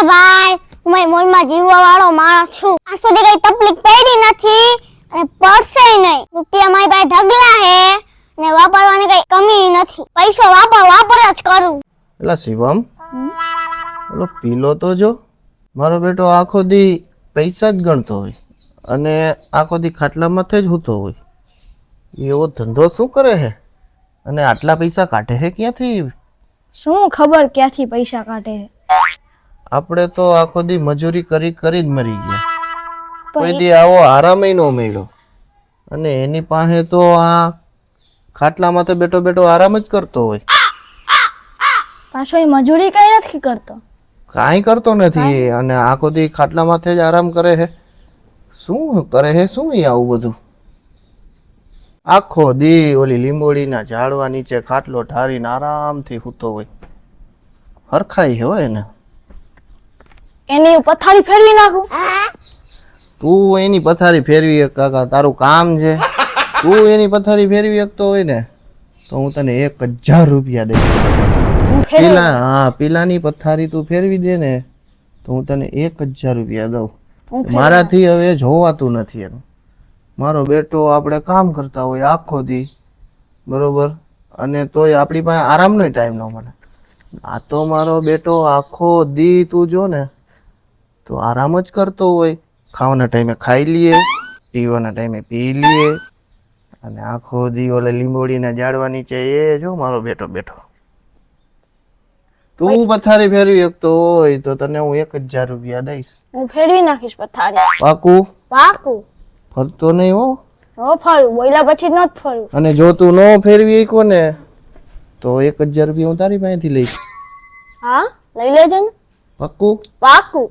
ભાઈ હું મારી મોજમાં જીવવા વાળો માણસ છું. આ સુધી કઈ તકલીફ પડી નથી અને પડશે નહીં. રૂપિયા મારી પાસે ઢગલા હે ને વાપરવાની કઈ કમી નથી. પૈસો વાપર જ કરું. એલા શિવમ, ઓલો પીલો તો જો, મારો બેટો આખો દી પૈસા જ ગણતો હોય અને આખો દી ખાટલામાં જ સૂતો હોય. એવો ધંધો શું કરે છે અને આટલા પૈસા કાઢે છે ક્યાંથી? શું ખબર ક્યાંથી પૈસા કાઢે. આપણે તો આખો દી મજૂરી કરી કરી જ મરી ગયા. કોઈ દી આવો આરામય નો મળ્યો અને એની પાસે તો આ ખાટલામાં તો બેઠો બેઠો આરામ જ કરતો હોય. પાછો એ મજૂરી કઈ નથી કરતો. કાંઈ કરતો નથી અને આખો દી ખાટલામાંથી જ આરામ કરે છે. શું કરે છે શું એ આવું બધું? આખો દી ઓલી લીંબોડીના ઝાડવા નીચે ખાટલો ઠારીને આરામથી સૂતો હોય. હરખાઈ હોય એને. એની પથારી ફેરવી નાખું. તું એની પથારી ફેરવી એક કાકા, તારું કામ છે. તું એની પથારી ફેરવી શકતો હોય ને તો હું તને 1000 રૂપિયા દઈશ. પીલાની પથારી તું ફેરવી દે ને તો હું તને 1000 રૂપિયા દઉં. મારાથી હવે જોવાતું નથી એનું. મારો બેટો આપણે કામ કરતા હોય આખો દી, બરોબર, અને તોય આપણી પાસે આરામનો ટાઈમ ન મળે. આ તો મારો બેટો આખો દી તું જો ને તો આરામ જ કરતો હોય. ખાવાના ટાઈમે ખાઈ લઈએ, પીવાના ટાઈમે પી લઈએ અને આખો દી ઓલે લીંબોડીના ઝાડવા નીચે એ જો મારો બેટો બેઠો. તું પથારી ફેરવી શકતો હોય તો તને હું 1000 રૂપિયા દઈશ. હું ફેરવી નાખીશ પથારી. પાકું? પાકું. ફરતો નહીં હો. નો ફરું, બોલ્યા પછી ન ફરું. અને જો તું ન ફેરવી શકો ને તો 1000 રૂપિયા હું તારી પાસેથી લઈશ. હા, લઈ લેજો ને. પાકું? પાકું.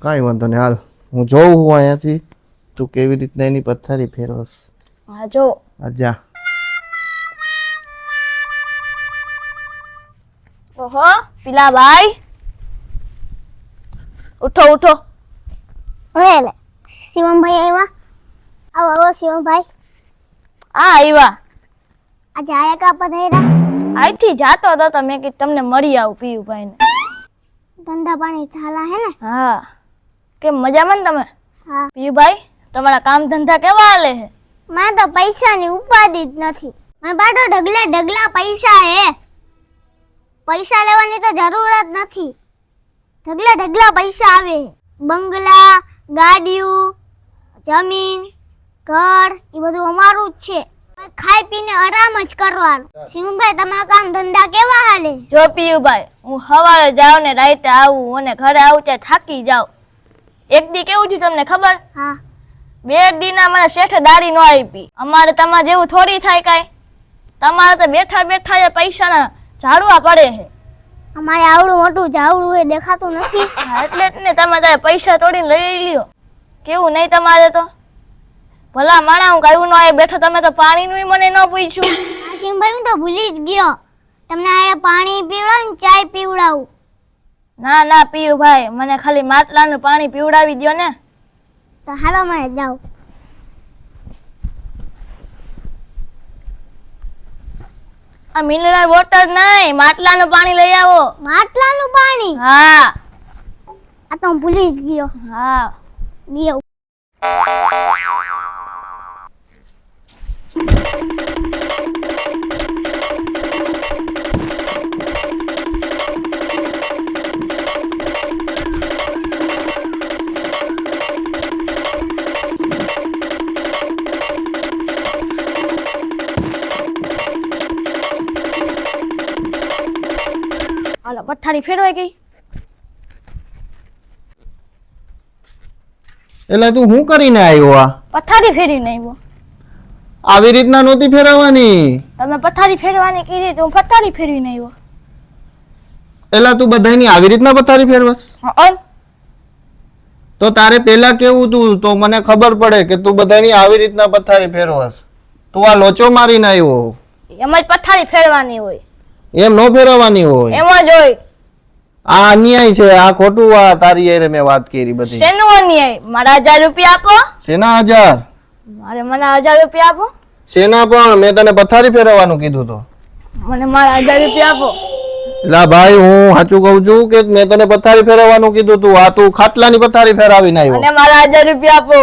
કાંઈ વાંધો નહીં, હાલ હું જોઉં હું અહીંયાથી તું કેવી રીતના એની પથારી ફેરવસ. હા જો. જા. ઓહો પીલા ભાઈ, ઉઠો ઉઠો. હવે લે શિવમભાઈ આવ્યા. આવો શિવમભાઈ. આવ્યા. આજે આયા કા પધાર્યા? અહીંથી જાતો હતો તો મેં કીધું તમને મળી આવું પીયુભાઈ ને. ધંધા પાણી ચાલા હે ને? હા. કેમ મજામાં ને તમે? હા. પીયુભાઈ તમારા કામ ધંધા કેવા હાલે છે? મને તો પૈસાની ઉપાધિ જ નથી. મારા બાટો ઢગલા પૈસા હે. પૈસા લેવાની તો જરૂર જ નથી. ઢગલા પૈસા આવે. બંગલા, ગાડીઓ, જમીન, ઘર એ બધું અમારું જ છે. ખાઈ પીને આરામ જ કરવાનું. શિવભાઈ તમારા કામ ધંધા કેવા હાલે? જો પીયુભાઈ હું સવારે જાઉં ને રાતે આવું અને ઘરે આવું ત્યાં થાકી જાઉં. એક દી કેવું થયું તમને ખબર? હા. 2 દીના મને શેઠે દાડી ન આપી. અમારે તમારે જેવું થોડી થાય કાંઈ. તમારે તો બેઠા બેઠા પૈસાના ઝાડવા પડે છે. અમારે આવડું મોટું ઝાવડું હોય દેખાતું નથી. એટલે જ ને તમે તારે પૈસા તોડીને લઈ લ્યો. કેવું નહીં તમારે તો. ભલા માણા હું કાયું ન આવે બેઠો, તમે તો પાણીનું મને ન પૂછ્યું. આ શિવભાઈ હું તો ભૂલી જ ગયો. તમને આ પાણી પીવડાવું ને ચાય પીવડાવું. ના પીયુભાઈ મને ખાલી માટલાનું પાણી પીવડાવી દ્યો ને. તો હાલો મને જાઓ. આ મિનરલ વોટર નહીં, માટલાનું પાણી લઈ આવો. માટલાનું પાણી? હા. આ તો હું ભૂલી જ ગયો. હા. ગયો. હાલો પથારી ફેરવાઈ ગઈ. એટલે તું શું કરીને આવ્યો? આ પથારી ફેરવીને આવ્યો. આવી રીતના નહોતી ફેરવવાની. તમે પથારી ફેરવાની કીધી તો હું પથારી ફેરવીને આવ્યો. એલા તું બધાની આવી રીતના પથારી ફેરવસ? તો તારે પેલા કેવું તું તો મને ખબર પડે કે તું બધાની આવી રીતના પથારી ફેરવસ. તું આ લોચો મારીને આવ્યો. એમ જ પથારી ફેરવાની હોય. એમ નો ફેરવવાની હોય. એમ જ હોય. આ અન્યાય છે, આ ખોટું. આ તારી યારે મેં વાત કરી બધી. શેનો અન્યાય? મારા 1000 રૂપિયા આપો. શેના 1000? મને 1000 રૂપિયા આપો. શેના પણ? મેં તને પથારી ફેરવવાનું કીધું તો. મને મારા 1000 રૂપિયા આપો. એલા ભાઈ હું સાચું કહું છું કે મેં તને પથારી ફેરવવાનું કીધું તું આ તું ખાટલાની પથારી ફેરવીને આવ્યો અને મારા 1000 રૂપિયા આપો.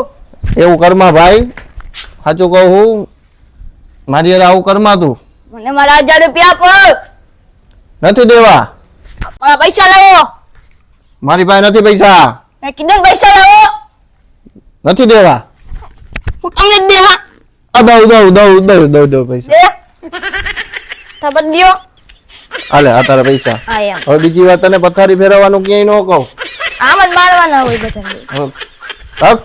એવું કરમાં ભાઈ સાચું કહું હું મારી યાર આવું કરમાં તું મને મારા 1000 રૂપિયા આપો. નથી દેવા મારા પૈસા લાવો. મારી પાસે નથી પૈસા મેં કીધું ને પૈસા લાવો. નથી દેવા હું તમને જ દેવા. દઉં પૈસા દે. થપત દ્યો. હાલે આ તારા પૈસા હા એમ. હવે બીજી વાર તને પથારી ફેરવવાનું ક્યાંય ન કહું આમ જ મારવાના હોય બધાને. હપ. હપ.